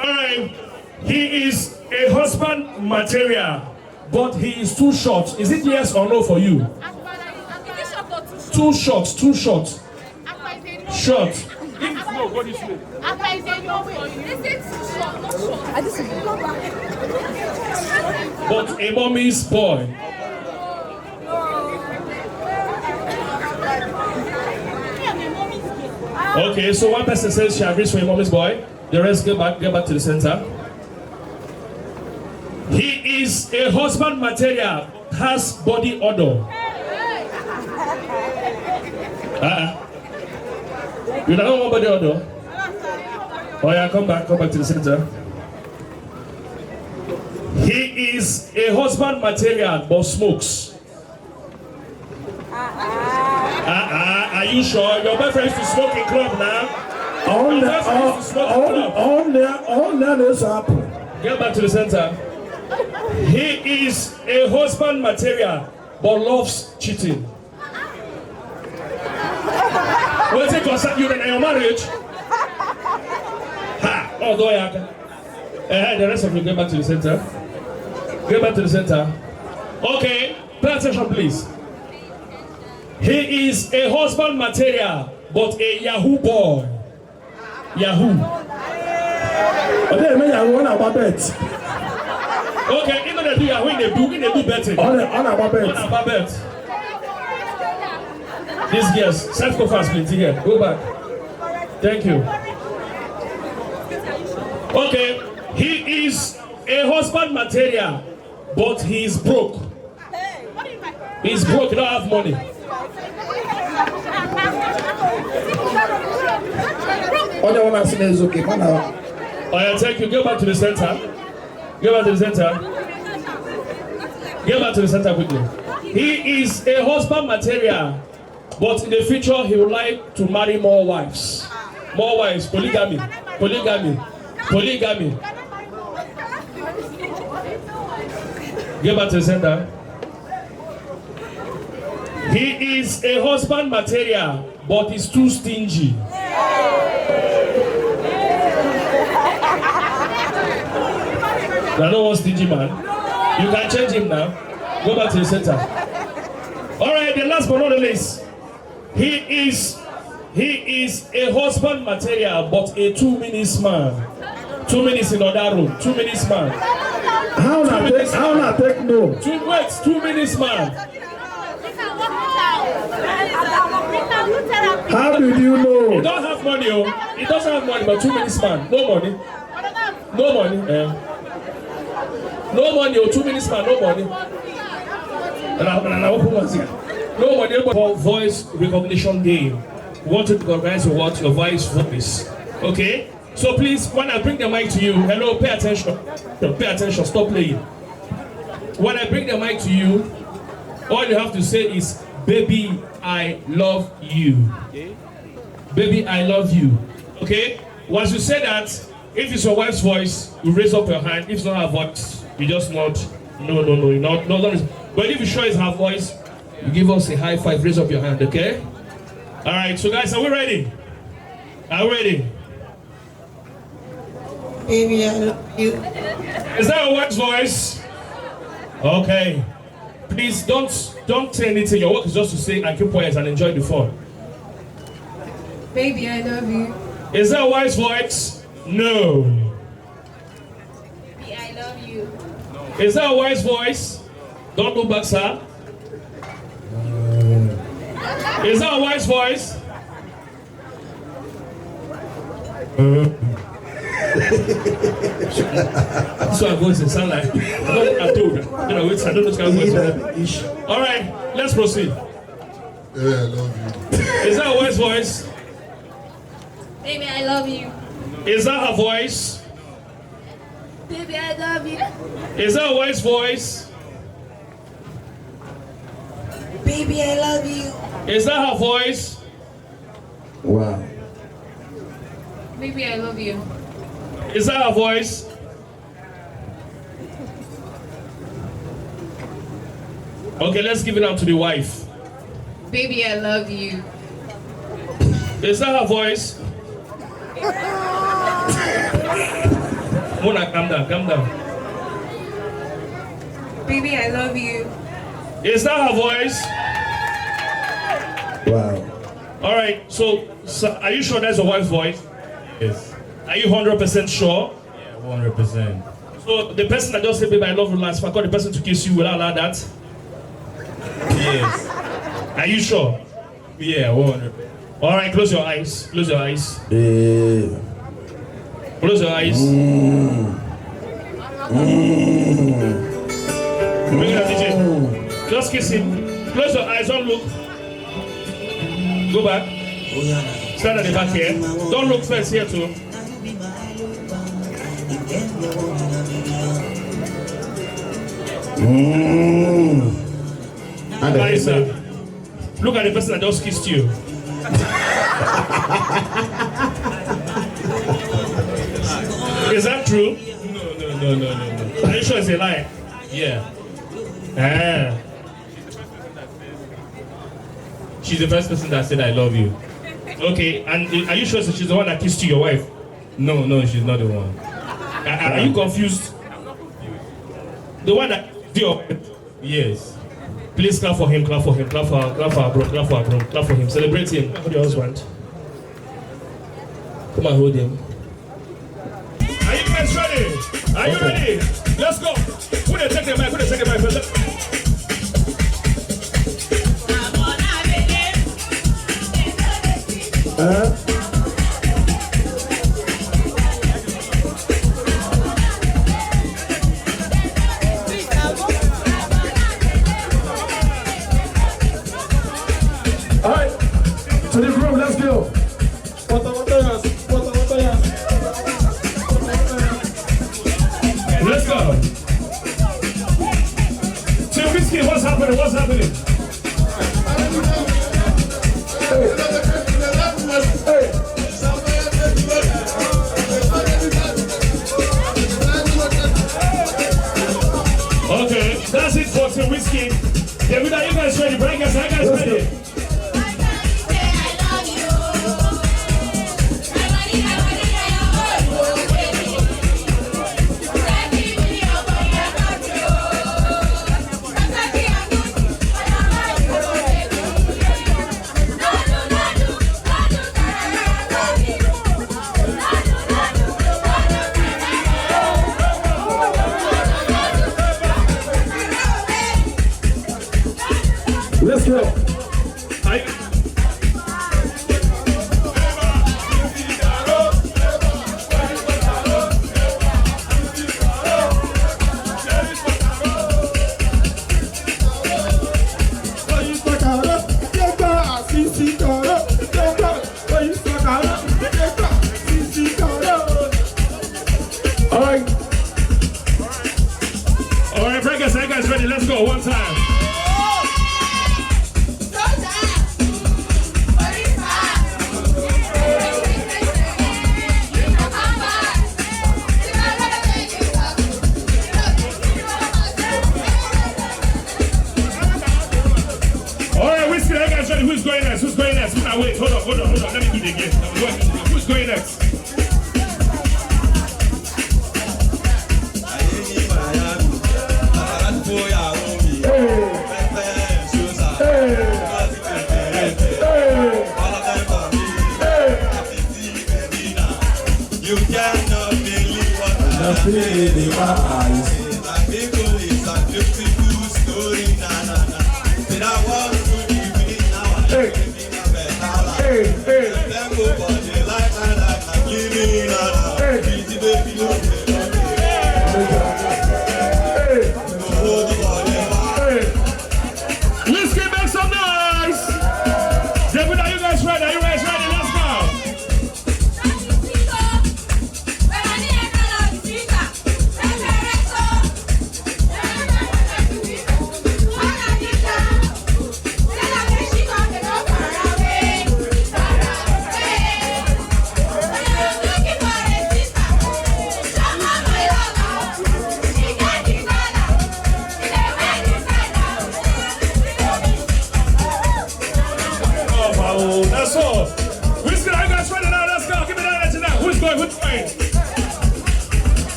Alright. He is a husband material, but he is too short. Is it yes or no for you? Too short, too short. Short. No, go this way. But a mommy's boy. Okay, so one person says she agrees for a mommy's boy. The rest get back to the center. He is a husband material, has body odor. You don't know body odor? Oh yeah, come back to the center. He is a husband material but smokes. Are you sure? Your boyfriend used to smoke in club now? All that is up. Get back to the center. He is a husband material but loves cheating. Will it concern you in your marriage? Ha! Oh, go ahead. The rest of you get back to the center. Get back to the center. Okay, pay attention, please. He is a husband material, but a Yahoo boy. Yahoo. Okay, me Yahoo on about bet. Okay, even they do Yahoo, they do betting. On about bet. On about bet. These girls, self-confidence plenty here. Go back. Thank you. Okay, he is a husband material, but he is broke. He's broke, he don't have money. Other one I see is okay. Oh yeah, thank you. Go back to the center. Go back to the center. Get back to the center quickly. He is a husband material, but in the future he would like to marry more wives. More wives. Polygamy. Polygamy. Polygamy. Get back to the center. He is a husband material, but he's too stingy. I don't want stingy man. You can change him now. Go back to the center. Alright, the last but not the least. He is a husband material, but a 2 minutes man. 2 minutes in other room. 2 minutes man. How not take no? 2 minutes man. How did you know? He don't have money, oh. He doesn't have money, but 2 minutes man. No money. No money. No money, oh, 2 minutes man, no money. No money for voice recognition game. We want to recognize your voice. Okay? So please, when I bring the mic to you, hello, pay attention. No, pay attention, stop playing. When I bring the mic to you, all you have to say is, baby, I love you. Baby, I love you. Okay? Once you say that, if it's your wife's voice, you raise up your hand. If it's not her voice, you just nod. No. But if you show it's her voice, you give us a high five, raise up your hand, okay? Alright, so guys, are we ready? Are we ready? Baby, I love you. Is that your wife's voice? Okay. Please don't say anything. Your work is just to sing and keep quiet and enjoy the fun. Baby, I love you. Is that a wife's voice? No. Baby, I love you. Is that a wife's voice? Don't look back, sir. Is that a wife's voice? So I'm going to sound like I told you. I don't know this kind of voice. All right, let's proceed. Yeah, I love you. Is that a wife's voice? Baby, I love you. Is that her voice? Baby, I love you. Is that a wife's voice? Baby, I love you. Is that her voice? Wow. Baby, I love you. Is that her voice? Okay, let's give it up to the wife. Baby, I love you. Is that her voice? Mona, calm down, calm down. Baby, I love you. Is that her voice? Wow. All right, so are you sure that's your wife's voice? Yes. Are you 100% sure? Yeah, 100%. So the person that just said, baby, I love you last, if I call the person to kiss you, will I allow that? Yes. Are you sure? Yeah, 100%. All right, close your eyes. Close your eyes. Close your eyes. Bring it up, DJ. Just kiss him. Close your eyes, don't look. Go back. Stand at the back here. Don't look first here too. Nice, sir. Look at the person that just kissed you. Is that true? No. Are you sure it's a lie? Yeah. Ah. She's the first person that said I love you. Okay, and are you sure she's the one that kissed you, your wife? No, she's not the one. Are you confused? The one that your wife? Yes. Please clap for him, clap for him, clap for her, clap for her, bro, clap for her, bro, clap for him. Celebrate him. Hold your husband. Come on, hold him. Are you guys ready? Are you ready? Let's go. Who they take the mic? Who they take the mic? All right, to the group, let's go. Let's go. Team Whiskey, what's happening? What's happening? Okay, that's it for Team Whiskey. David, are you guys ready? Breakers, are you guys ready? Let's go. All right, breakers, are you guys ready? Let's go one time. Who's going next? Who's going next? Wait, hold on. Let me do it again. Who's going next? You cannot believe what I feel in my eyes. My people is a beautiful story. Did I want to give me now? I'm living a better life. Them go for the life and I'm living on a pretty baby. Let's get back some noise. David, are you guys ready? Are you guys ready? Let's go.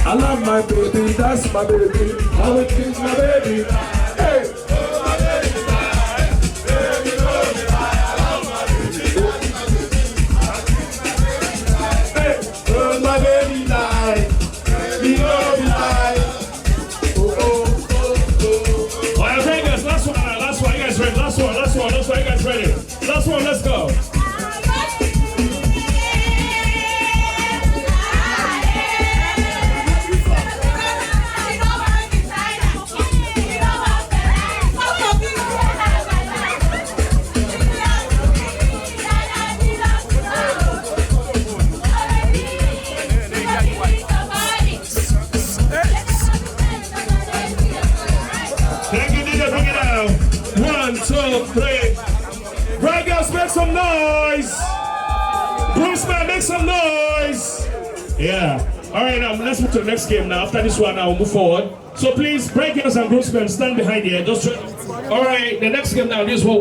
I love my baby, that's my baby. I will kiss my baby. Hey. My baby lie, me know me lie. Oh oh oh oh. Alright, okay, guys, last one, you guys ready? Last one, you guys ready? Last one, let's go. Right, girls, make some noise. Groomsmen, make some noise. Yeah. All right, now let's move to the next game. Now, after this one, now we'll move forward. So please, break girls and groomsmen, stand behind here. Just all right. The next game now. This one.